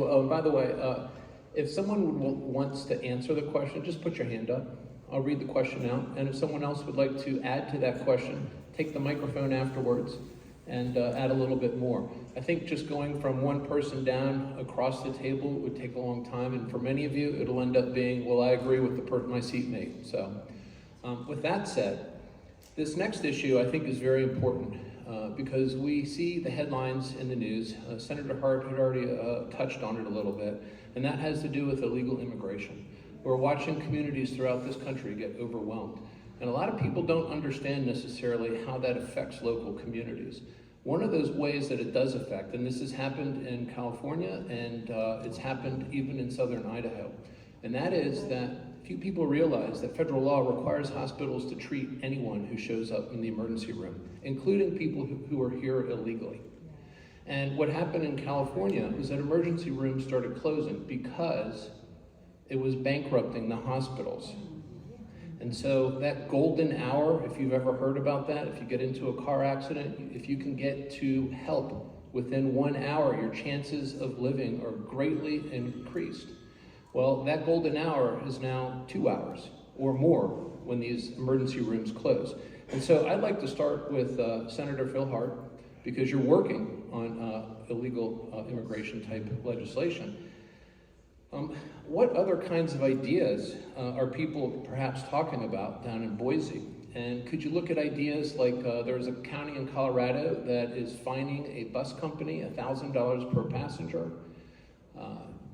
Oh, and by the way, if someone wants to answer the question, just put your hand up. I'll read the question out, and if someone else would like to add to that question, take the microphone afterwards and add a little bit more. I think just going from one person down across the table would take a long time, and for many of you, it'll end up being, well, I agree with the person my seatmate. So, with that said, this next issue I think is very important because we see the headlines in the news. Senator Hart had already touched on it a little bit, and that has to do with illegal immigration. We're watching communities throughout this country get overwhelmed. And a lot of people don't understand necessarily how that affects local communities. One of those ways that it does affect, and this has happened in California, and it's happened even in southern Idaho, and that is that few people realize that federal law requires hospitals to treat anyone who shows up in the emergency room, including people who are here illegally. And what happened in California was that emergency rooms started closing because it was bankrupting the hospitals. And so that golden hour, if you've ever heard about that, if you get into a car accident, if you can get to help within 1 hour, your chances of living are greatly increased. Well, that golden hour is now 2 hours or more when these emergency rooms close. And so I'd like to start with Senator Phil Hart, because you're working on illegal immigration type legislation. What other kinds of ideas are people perhaps talking about down in Boise? And could you look at ideas like there's a county in Colorado that is fining a bus company $1,000 per passenger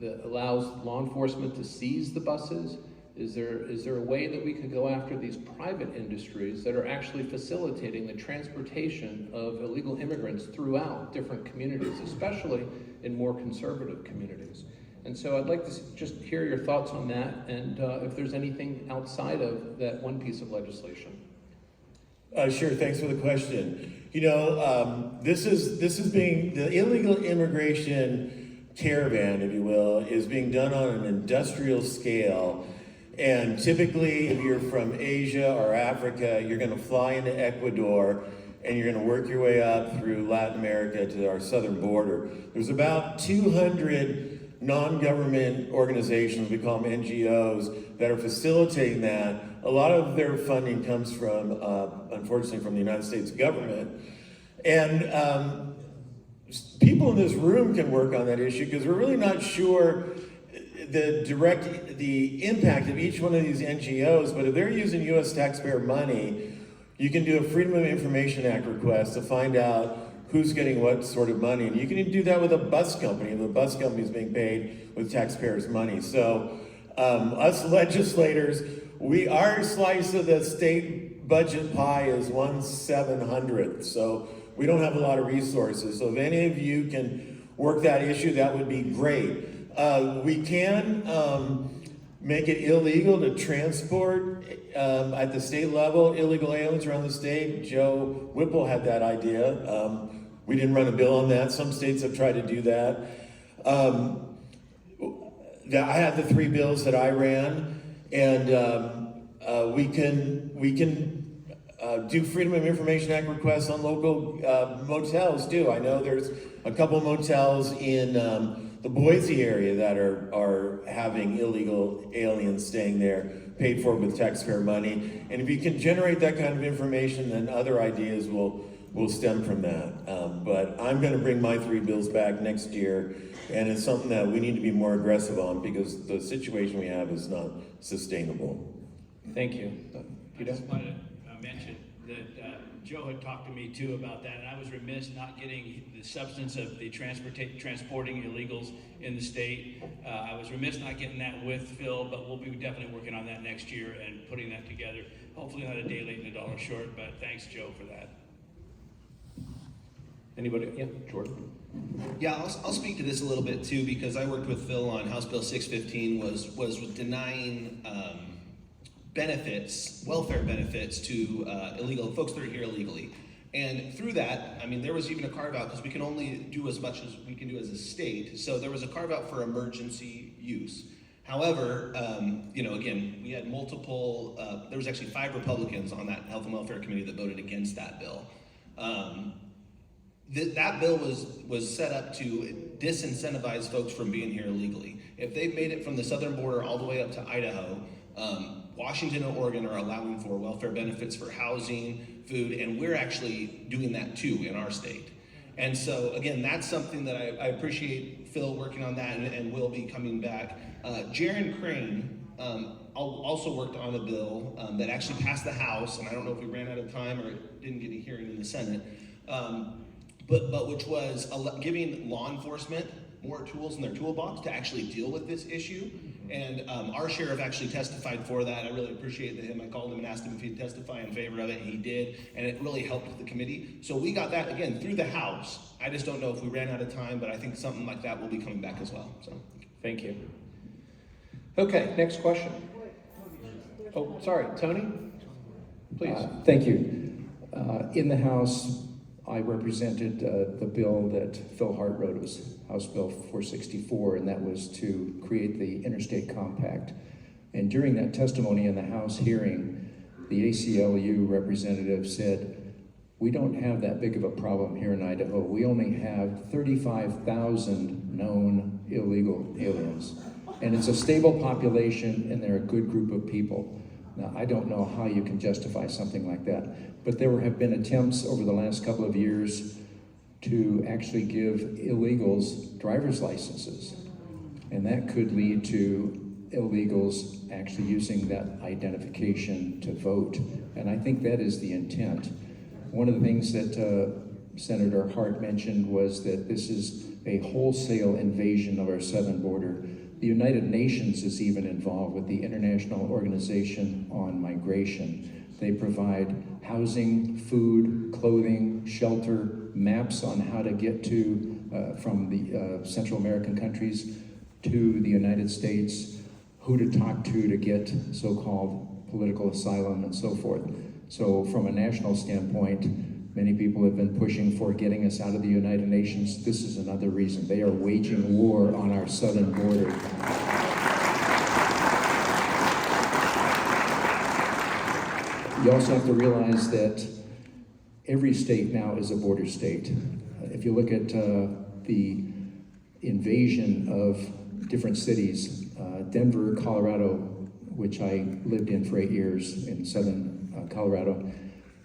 that allows law enforcement to seize the buses? Is there a way that we could go after these private industries that are actually facilitating the transportation of illegal immigrants throughout different communities, especially in more conservative communities? And so I'd like to just hear your thoughts on that, and if there's anything outside of that one piece of legislation. Sure, thanks for the question. You know, this is being, the illegal immigration caravan, if you will, is being done on an industrial scale. And typically, if you're from Asia or Africa, you're gonna fly into Ecuador and you're gonna work your way up through Latin America to our southern border. There's about 200 non-government organizations, we call them NGOs, that are facilitating that. A lot of their funding comes from, unfortunately, from the United States government. And people in this room can work on that issue because we're really not sure the impact of each one of these NGOs, but if they're using US taxpayer money, you can do a Freedom of Information Act request to find out who's getting what sort of money. And you can do that with a bus company, if the bus company is being paid with taxpayers' money. So us legislators, our slice of the state budget pie is 1/700th. So we don't have a lot of resources. So if any of you can work that issue, that would be great. We can make it illegal to transport at the state level illegal aliens around the state. Joe Whipple had that idea. We didn't run a bill on that. Some states have tried to do that. I had the 3 bills that I ran, and we can do Freedom of Information Act requests on local motels too. I know there's a couple motels in the Boise area that are having illegal aliens staying there, paid for with taxpayer money. And if you can generate that kind of information, then other ideas will stem from that. But I'm going to bring my 3 bills back next year, and it's something that we need to be more aggressive on because the situation we have is not sustainable. Thank you. I just wanted to mention that Joe had talked to me too about that, and I was remiss not getting the substance of the transporting illegals in the state. I was remiss not getting that with Phil, but we'll be definitely working on that next year and putting that together. Hopefully not a day late and a dollar short, but thanks, Joe, for that. Anybody? Yeah, Jordan. Yeah, I'll speak to this a little bit too, because I worked with Phil on House Bill 615 was denying welfare benefits to illegal folks that are here illegally. And through that, I mean, there was even a carve out because we can only do as much as we can do as a state. So there was a carve out for emergency use. However, again, we had multiple, there was actually 5 Republicans on that Health and Welfare Committee that voted against that bill. that bill was set up to disincentivize folks from being here illegally. If they've made it from the southern border all the way up to Idaho, Washington and Oregon are allowing for welfare benefits for housing, food, and we're actually doing that too in our state. And so, again, that's something that I appreciate Phil working on that and will be coming back. Jaron Crane also worked on a bill that actually passed the House, and I don't know if we ran out of time or it didn't get a hearing in the Senate, but which was giving law enforcement more tools in their toolbox to actually deal with this issue. And our sheriff actually testified for that. I really appreciate him. I called him and asked him if he'd testify in favor of it, and he did, and it really helped the committee. So we got that, again, through the House. I just don't know if we ran out of time, but I think something like that will be coming back as well. So, Thank you. Okay, next question. Oh, sorry, Tony? Please. Thank you. In the House, I represented the bill that Phil Hart wrote. It was House Bill 464, and that was to create the Interstate Compact. And during that testimony in the House hearing, the ACLU representative said, we don't have that big of a problem here in Idaho. We only have 35,000 known illegal aliens. And it's a stable population, and they're a good group of people. Now, I don't know how you can justify something like that, but there have been attempts over the last couple of years to actually give illegals driver's licenses. And that could lead to illegals actually using that identification to vote. And I think that is the intent. One of the things that Senator Hart mentioned was that this is a wholesale invasion of our southern border. The United Nations is even involved with the International Organization on Migration. They provide housing, food, clothing, shelter, maps on how to get to, from the Central American countries to the United States, who to talk to get so-called political asylum and so forth. So from a national standpoint, many people have been pushing for getting us out of the United Nations. This is another reason. They are waging war on our southern border. You also have to realize that every state now is a border state. If you look at the invasion of different cities, Denver, Colorado, which I lived in for 8 years in southern Colorado,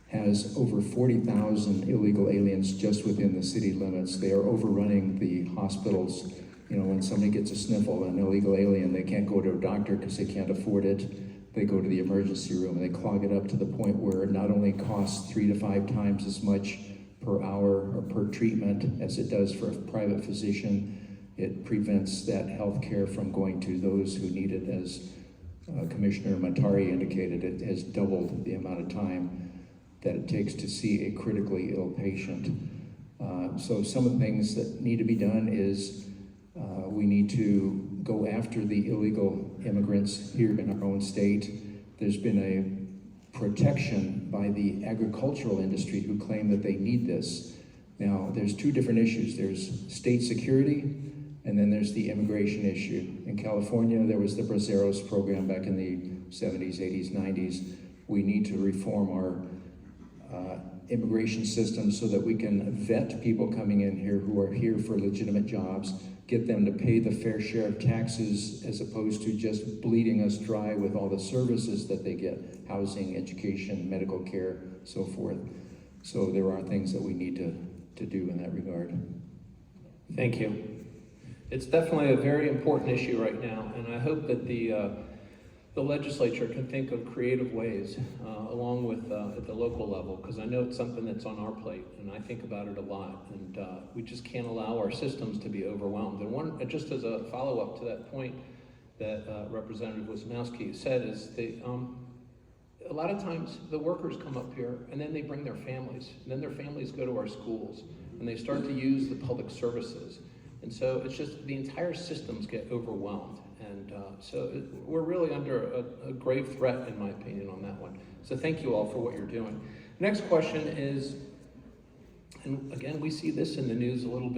has over 40,000 illegal aliens just within the city limits. They are overrunning the hospitals. You know, when somebody gets a sniffle, an illegal alien, they can't go to a doctor because they can't afford it. They go to the emergency room and they clog it up to the point where it not only costs 3 to 5 times as much per hour or per treatment as it does for a private physician, it prevents that health care from going to those who need it. As Commissioner Mattare indicated, it has doubled the amount of time that it takes to see a critically ill patient. So some of the things that need to be done is we need to go after the illegal immigrants here in our own state. There's been a protection by the agricultural industry who claim that they need this. Now, there's two different issues. There's state security, and then there's the immigration issue. In California, there was the Braceros program back in the 70s, 80s, 90s. We need to reform our immigration system so that we can vet people coming in here who are here for legitimate jobs, get them to pay the fair share of taxes as opposed to just bleeding us dry with all the services that they get, housing, education, medical care, so forth. So there are things that we need to do in that regard. Thank you. It's definitely a very important issue right now, and I hope that the legislature can think of creative ways along with at the local level, because I know it's something that's on our plate, and I think about it a lot, and we just can't allow our systems to be overwhelmed. And one, just as a follow-up to that point that Representative Wisniewski said, is a lot of times the workers come up here and then they bring their families, and then their families go to our schools, and they start to use the public services. And so it's just the entire systems get overwhelmed. And so we're really under a grave threat, in my opinion, on that one. So thank you all for what you're doing. Next question is, and again, we see this in the news a little bit